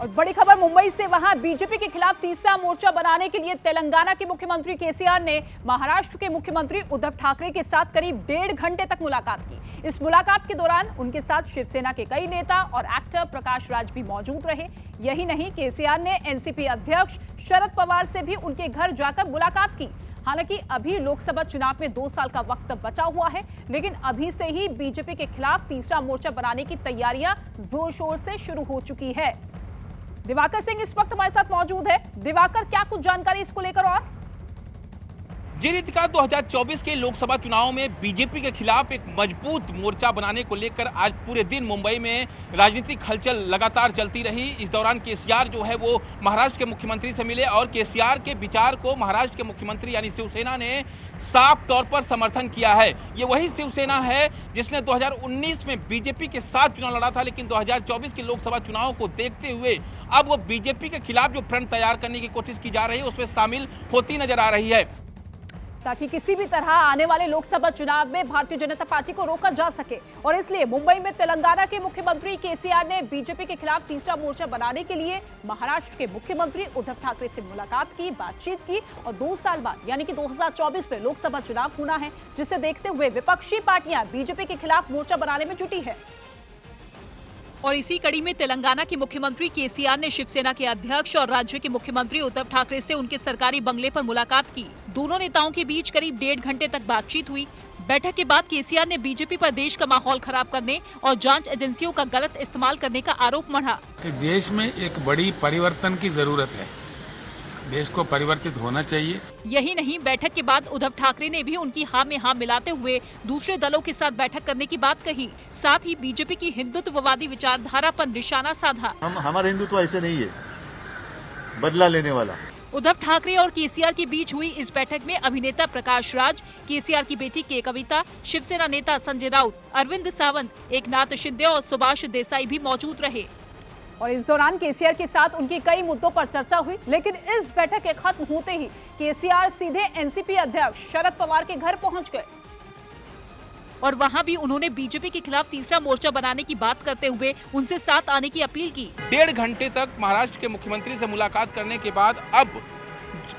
और बड़ी खबर मुंबई से, वहां बीजेपी के खिलाफ तीसरा मोर्चा बनाने के लिए तेलंगाना के मुख्यमंत्री केसीआर ने महाराष्ट्र के मुख्यमंत्री उद्धव ठाकरे के साथ करीब 1.5 घंटे तक मुलाकात की। इस मुलाकात के दौरान उनके साथ शिवसेना के कई नेता और एक्टर प्रकाश राज भी मौजूद रहे। यही नहीं, केसीआर ने एनसीपी अध्यक्ष शरद पवार से भी उनके घर जाकर मुलाकात की। हालांकि अभी लोकसभा चुनाव में 2 साल का वक्त बचा हुआ है, लेकिन अभी से ही बीजेपी के खिलाफ तीसरा मोर्चा बनाने की तैयारियां जोर शोर से शुरू हो चुकी है। दिवाकर सिंह इस वक्त हमारे साथ मौजूद है। दिवाकर, क्या कुछ जानकारी इसको लेकर? और जी रितिका, 2024 के लोकसभा चुनाव में बीजेपी के खिलाफ एक मजबूत मोर्चा बनाने को लेकर आज पूरे दिन मुंबई में राजनीतिक हलचल लगातार चलती रही। इस दौरान केसीआर जो है वो महाराष्ट्र के मुख्यमंत्री से मिले और केसीआर के विचार को महाराष्ट्र के मुख्यमंत्री यानी शिवसेना ने साफ तौर पर समर्थन किया है। ये वही शिवसेना है जिसने 2019 में बीजेपी के साथ चुनाव लड़ा था, लेकिन 2024 के लोकसभा चुनाव को देखते हुए अब वो बीजेपी के खिलाफ जो फ्रंट तैयार करने की कोशिश की जा रही है उसमें शामिल होती नजर आ रही है, ताकि किसी भी तरह आने वाले लोकसभा चुनाव में भारतीय जनता पार्टी को रोका जा सके। और इसलिए मुंबई में तेलंगाना के मुख्यमंत्री केसीआर ने बीजेपी के खिलाफ तीसरा मोर्चा बनाने के लिए महाराष्ट्र के मुख्यमंत्री उद्धव ठाकरे से मुलाकात की, बातचीत की। और 2 साल बाद यानी कि 2024 में लोकसभा चुनाव होना है, जिसे देखते हुए विपक्षी पार्टियां बीजेपी के खिलाफ मोर्चा बनाने में जुटी है। और इसी कड़ी में तेलंगाना के मुख्यमंत्री केसीआर ने शिवसेना के अध्यक्ष और राज्य के मुख्यमंत्री उद्धव ठाकरे से उनके सरकारी बंगले पर मुलाकात की। दोनों नेताओं के बीच करीब 1.5 घंटे तक बातचीत हुई। बैठक के बाद केसीआर ने बीजेपी पर देश का माहौल खराब करने और जांच एजेंसियों का गलत इस्तेमाल करने का आरोप मढ़ा। देश में एक बड़ी परिवर्तन की जरूरत है, देश को परिवर्तित होना चाहिए। यही नहीं, बैठक के बाद उद्धव ठाकरे ने भी उनकी हाँ में हाँ मिलाते हुए दूसरे दलों के साथ बैठक करने की बात कही। साथ ही बीजेपी की हिंदुत्ववादी विचारधारा पर निशाना साधा। हमारा हिंदुत्व ऐसे नहीं है, बदला लेने वाला। उद्धव ठाकरे और केसीआर के बीच हुई इस बैठक में अभिनेता प्रकाश राज, केसीआर की बेटी के कविता, शिवसेना नेता संजय राउत, अरविंद सावंत, एकनाथ शिंदे और सुभाष देसाई भी मौजूद रहे। और इस दौरान केसीआर के साथ उनकी कई मुद्दों पर चर्चा हुई, लेकिन इस बैठक के खत्म होते ही केसीआर सीधे एनसीपी अध्यक्ष शरद पवार के घर पहुंच गए और वहां भी उन्होंने बीजेपी के खिलाफ तीसरा मोर्चा बनाने की बात करते हुए उनसे साथ आने की अपील की। 1.5 घंटे तक महाराष्ट्र के मुख्यमंत्री से मुलाकात करने के बाद अब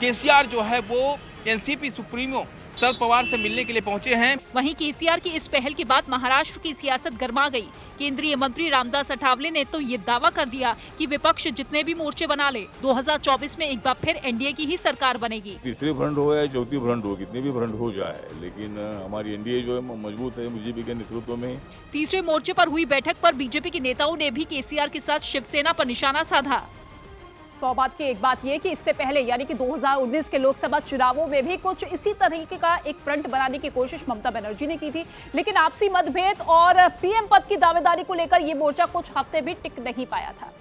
केसीआर जो है वो एनसीपी सुप्रीमो शरद पवार से मिलने के लिए पहुंचे हैं। वहीं केसीआर की इस पहल के बाद महाराष्ट्र की सियासत गर्मा गई। केंद्रीय मंत्री रामदास अठावले ने तो ये दावा कर दिया कि विपक्ष जितने भी मोर्चे बना ले, 2024 में एक बार फिर एनडीए की ही सरकार बनेगी। तीसरी फ्रंट हो या चौथी फ्रंट हो, कितने भी फ्रंट हो जाए, लेकिन हमारी एनडीए जो है मजबूत है बीजेपी के नेतृत्व में। तीसरे मोर्चे पर हुई बैठक पर बीजेपी के नेताओं ने भी केसीआर के साथ शिवसेना पर निशाना साधा। 100 बात की एक बात यह कि इससे पहले यानी कि 2019 के लोकसभा चुनावों में भी कुछ इसी तरीके का एक फ्रंट बनाने की कोशिश ममता बनर्जी ने की थी, लेकिन आपसी मतभेद और पीएम पद की दावेदारी को लेकर यह मोर्चा कुछ हफ्ते भी टिक नहीं पाया था।